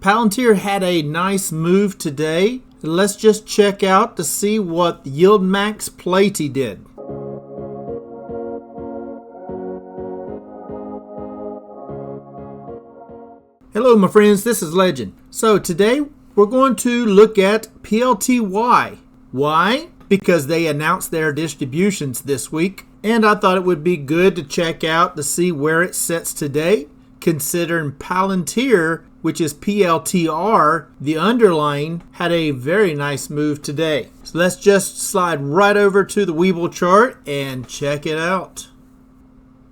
Palantir had a nice move today. Let's just check out to see what YieldMax PLTY did. Hello my friends, this is Legend. So today we're going to look at PLTY. Why? Because they announced their distributions this week, and I thought it would be good to check out to see where it sets today, considering Palantir, which is PLTR, the underlying, had a very nice move today. So let's just slide right over to the Webull chart and check it out.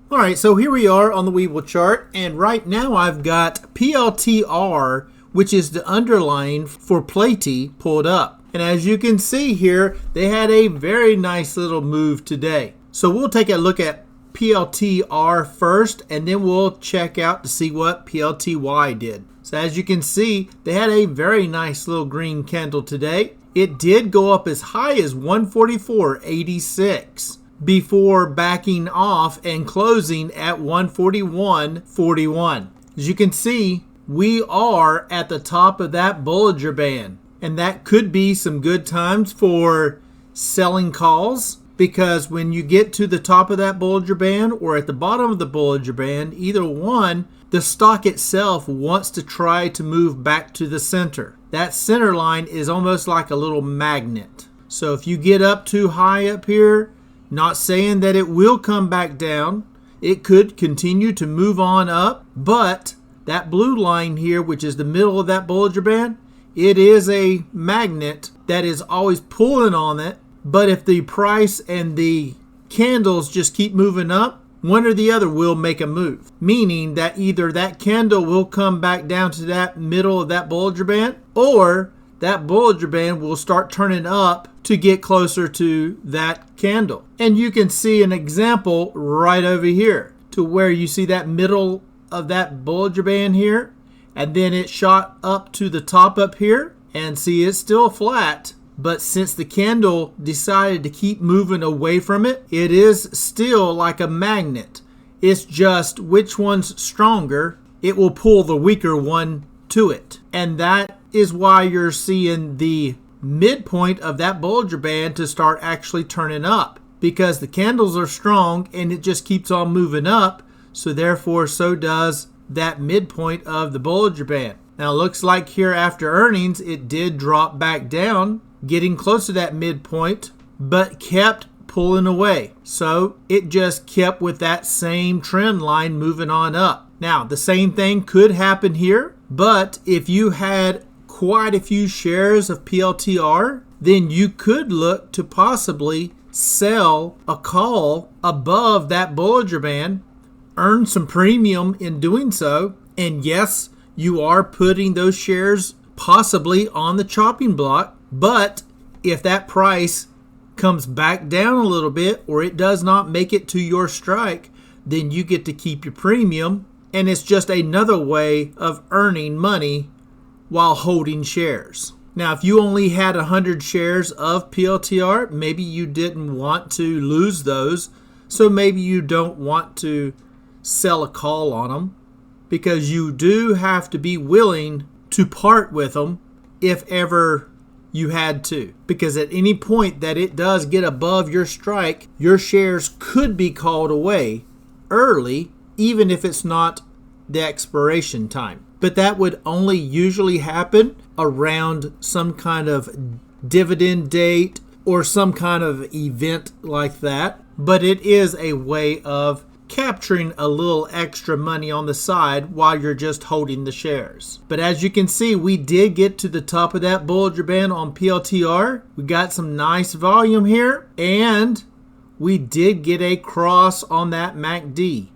Alright, so here we are on the Webull chart, and right now I've got PLTR, which is the underlying for PLTY, pulled up. And as you can see here, they had a very nice little move today. So we'll take a look at PLTR first, and then we'll check out to see what PLTY did. So as you can see, they had a very nice little green candle today. It did go up as high as 144.86 before backing off and closing at 141.41. As you can see, we are at the top of that Bollinger Band, and that could be some good times for selling calls, because when you get to the top of that Bollinger Band or at the bottom of the Bollinger Band, either one, the stock itself wants to try to move back to the center. That center line is almost like a little magnet. So if you get up too high up here, not saying that it will come back down, it could continue to move on up, but that blue line here, which is the middle of that Bollinger Band, it is a magnet that is always pulling on it. But if the price and the candles just keep moving up, one or the other will make a move. Meaning that either that candle will come back down to that middle of that Bollinger Band, or that Bollinger Band will start turning up to get closer to that candle. And you can see an example right over here to where you see that middle of that Bollinger Band here, and then it shot up to the top up here, and see it's still flat. But since the candle decided to keep moving away from it, it is still like a magnet. It's just which one's stronger, it will pull the weaker one to it. And that is why you're seeing the midpoint of that Bollinger Band to start actually turning up. Because the candles are strong and it just keeps on moving up. So therefore, so does that midpoint of the Bollinger Band. Now it looks like here after earnings, it did drop back down, getting close to that midpoint, but kept pulling away. So it just kept with that same trend line moving on up. Now, the same thing could happen here, but if you had quite a few shares of PLTR, then you could look to possibly sell a call above that Bollinger Band, earn some premium in doing so, and yes, you are putting those shares possibly on the chopping block. But if that price comes back down a little bit, or it does not make it to your strike, then you get to keep your premium. And it's just another way of earning money while holding shares. Now, if you only had 100 shares of PLTR, maybe you didn't want to lose those. So maybe you don't want to sell a call on them, because you do have to be willing to part with them if ever you had to, because at any point that it does get above your strike, your shares could be called away early, even if it's not the expiration time. But that would only usually happen around some kind of dividend date or some kind of event like that. But it is a way of capturing a little extra money on the side while you're just holding the shares. But as you can see, we did get to the top of that Bollinger Band on PLTR. We got some nice volume here, and we did get a cross on that MACD.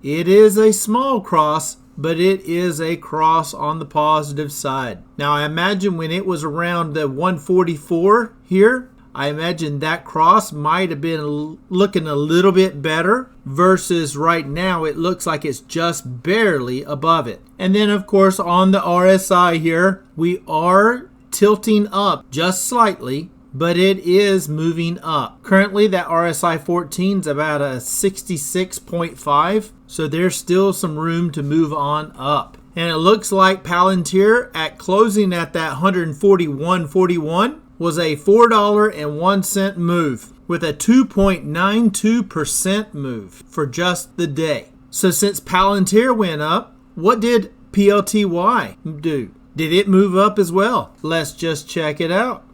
It is a small cross, but it is a cross on the positive side. Now I imagine when it was around the 144 here, I imagine that cross might have been looking a little bit better, versus right now it looks like it's just barely above it. And then of course on the RSI here, we are tilting up just slightly, but it is moving up. Currently that RSI 14 is about a 66.5, so there's still some room to move on up. And it looks like Palantir at closing at that 141.41 was a $4.01 move with a 2.92% move for just the day. So since Palantir went up, what did PLTY do? Did it move up as well? Let's just check it out.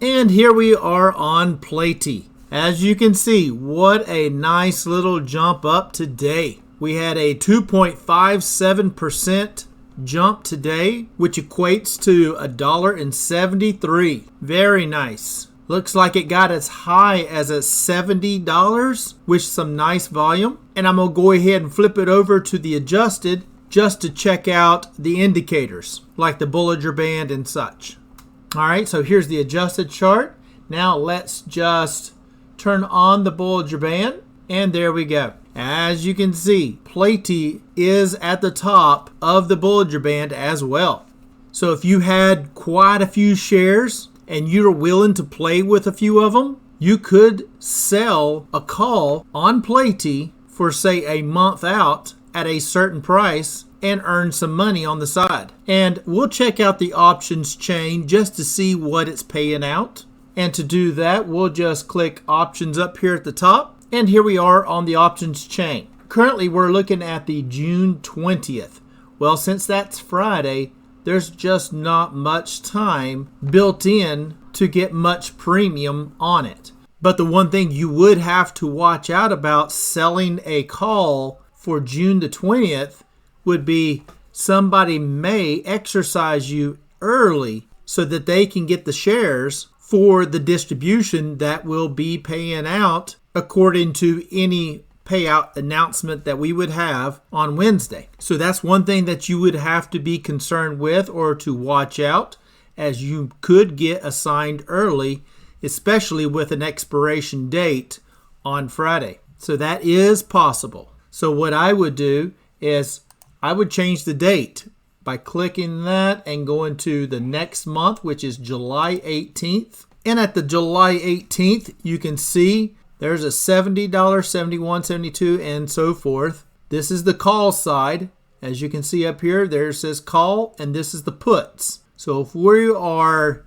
And here we are on PLTY. As you can see, what a nice little jump up today. We had a 2.57% jump today, which equates to $1.73. Very nice. Looks like it got as high as at $70 with some nice volume. And I'm going to go ahead and flip it over to the adjusted just to check out the indicators like the Bollinger Band and such. All right, so here's the adjusted chart. Now let's just turn on the Bollinger Band, and there we go. As you can see, PLTY is at the top of the Bollinger Band as well. So if you had quite a few shares and you're willing to play with a few of them, you could sell a call on PLTY for say a month out at a certain price and earn some money on the side. And we'll check out the options chain just to see what it's paying out. And to do that, we'll just click options up here at the top. And here we are on the options chain. Currently, we're looking at the June 20th. Well, since that's Friday, there's just not much time built in to get much premium on it. But the one thing you would have to watch out about selling a call for June the 20th would be somebody may exercise you early so that they can get the shares for the distribution that will be paying out according to any payout announcement that we would have on Wednesday. So that's one thing that you would have to be concerned with or to watch out, as you could get assigned early, especially with an expiration date on Friday. So that is possible. So what I would do is I would change the date by clicking that and going to the next month, which is July 18th. And at the July 18th, you can see there's a $70, $71, $72, and so forth. This is the call side. As you can see up here, there it says call, and this is the puts. So if we are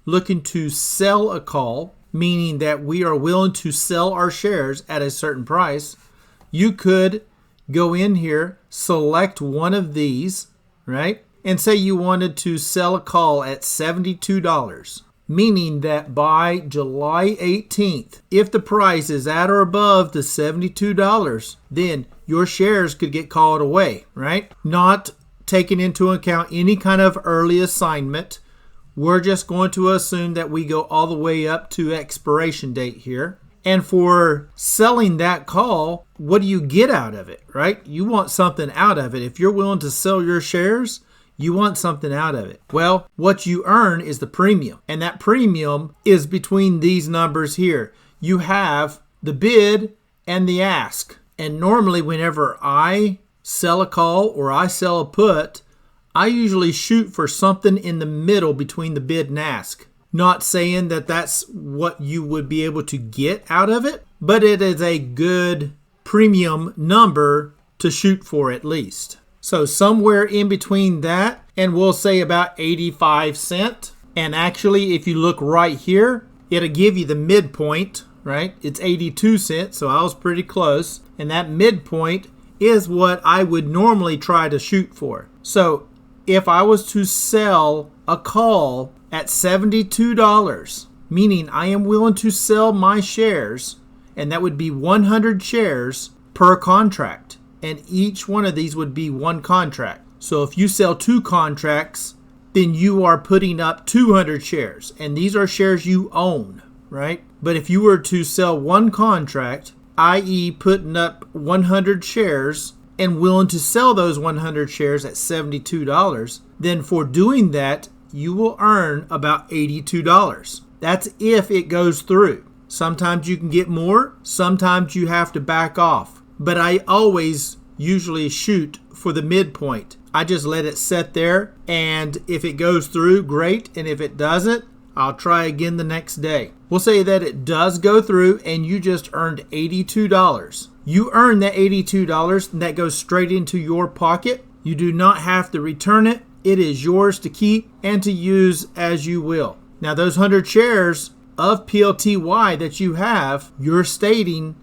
looking to sell a call, meaning that we are willing to sell our shares at a certain price, you could go in here, select one of these, right? And say you wanted to sell a call at $72. Meaning that by July 18th, if the price is at or above the $72, then your shares could get called away, right? Not taking into account any kind of early assignment. We're just going to assume that we go all the way up to expiration date here. And for selling that call, what do you get out of it, right? You want something out of it. If you're willing to sell your shares, you want something out of it. Well, what you earn is the premium. And that premium is between these numbers here. You have the bid and the ask. And normally whenever I sell a call or I sell a put, I usually shoot for something in the middle between the bid and ask. Not saying that that's what you would be able to get out of it, but it is a good premium number to shoot for at least. So somewhere in between that, and we'll say about 85 cents. And actually, if you look right here, it'll give you the midpoint, right? It's 82 cents, so I was pretty close. And that midpoint is what I would normally try to shoot for. So if I was to sell a call at $72, meaning I am willing to sell my shares, and that would be 100 shares per contract. And each one of these would be one contract. So if you sell 2 contracts, then you are putting up 200 shares. And these are shares you own, right? But if you were to sell 1 contract, i.e. putting up 100 shares and willing to sell those 100 shares at $72, then for doing that, you will earn about $82. That's if it goes through. Sometimes you can get more. Sometimes you have to back off. But I always usually shoot for the midpoint. I just let it sit there, and if it goes through, great. And if it doesn't, I'll try again the next day. We'll say that it does go through and you just earned $82. You earn that $82 and that goes straight into your pocket. You do not have to return it. It is yours to keep and to use as you will. Now, those 100 shares of PLTY that you have, you're stating,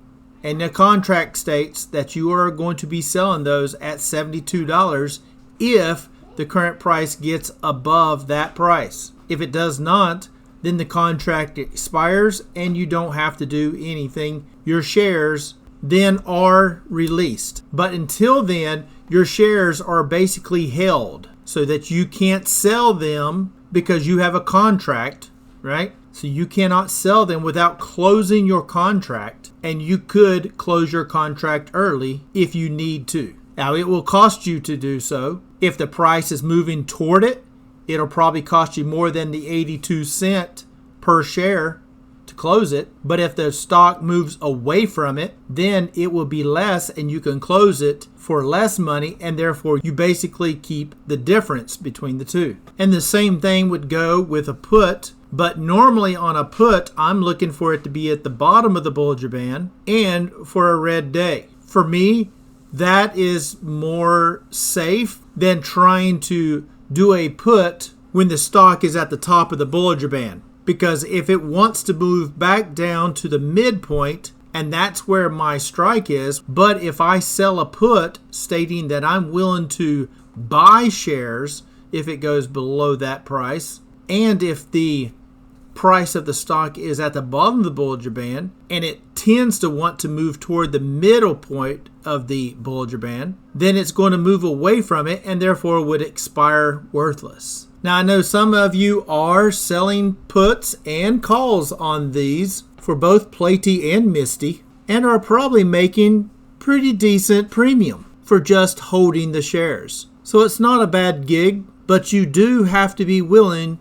and the contract states that you are going to be selling those at $72 if the current price gets above that price. If it does not, then the contract expires and you don't have to do anything. Your shares then are released. But until then, your shares are basically held so that you can't sell them because you have a contract, right? So you cannot sell them without closing your contract, and you could close your contract early if you need to. Now, it will cost you to do so. If the price is moving toward it, it'll probably cost you more than the 82 cents per share to close it. But if the stock moves away from it, then it will be less and you can close it for less money, and therefore you basically keep the difference between the two. And the same thing would go with a put. But normally on a put, I'm looking for it to be at the bottom of the Bollinger Band and for a red day. For me, that is more safe than trying to do a put when the stock is at the top of the Bollinger Band. Because if it wants to move back down to the midpoint, and that's where my strike is, but if I sell a put stating that I'm willing to buy shares if it goes below that price, and if the price of the stock is at the bottom of the Bollinger Band and it tends to want to move toward the middle point of the Bollinger Band, then it's going to move away from it and therefore would expire worthless. Now, I know some of you are selling puts and calls on these for both PLTY and MSTY and are probably making pretty decent premium for just holding the shares. So it's not a bad gig, but you do have to be willing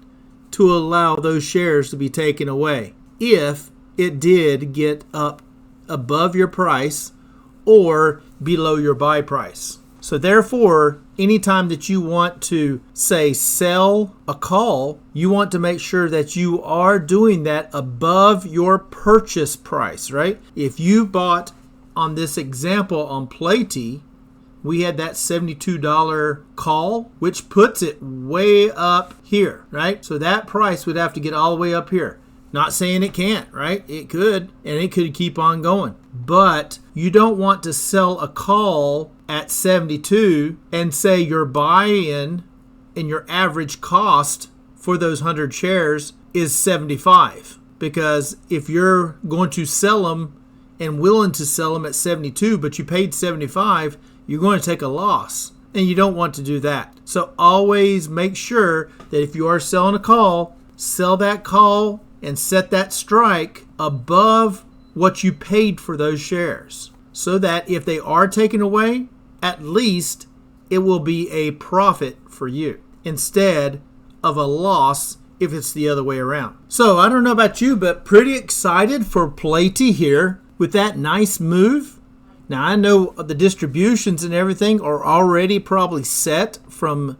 to allow those shares to be taken away if it did get up above your price or below your buy price. So therefore, anytime that you want to, say, sell a call, you want to make sure that you are doing that above your purchase price, right? If you bought, on this example on PLTY, we had that $72 call, which puts it way up here, right? So that price would have to get all the way up here. Not saying it can't, right? It could, and it could keep on going. But you don't want to sell a call at 72 and say your buy-in and your average cost for those 100 shares is 75. Because if you're going to sell them and willing to sell them at 72, but you paid 75, you're going to take a loss, and you don't want to do that. So always make sure that if you are selling a call, sell that call and set that strike above what you paid for those shares, so that if they are taken away, at least it will be a profit for you instead of a loss if it's the other way around. So I don't know about you, but pretty excited for PLTY here with that nice move. Now, I know the distributions and everything are already probably set from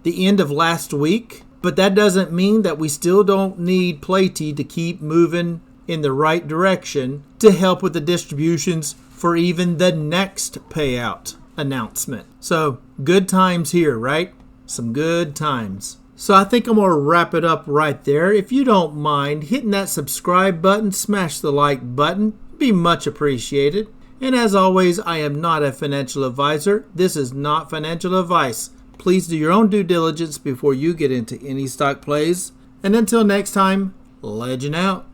the end of last week, but that doesn't mean that we still don't need PLTY to keep moving in the right direction to help with the distributions for even the next payout announcement. So, good times here, right? Some good times. So I think I'm going to wrap it up right there. If you don't mind hitting that subscribe button, smash the like button, it'd be much appreciated. And as always, I am not a financial advisor. This is not financial advice. Please do your own due diligence before you get into any stock plays. And until next time, legend out.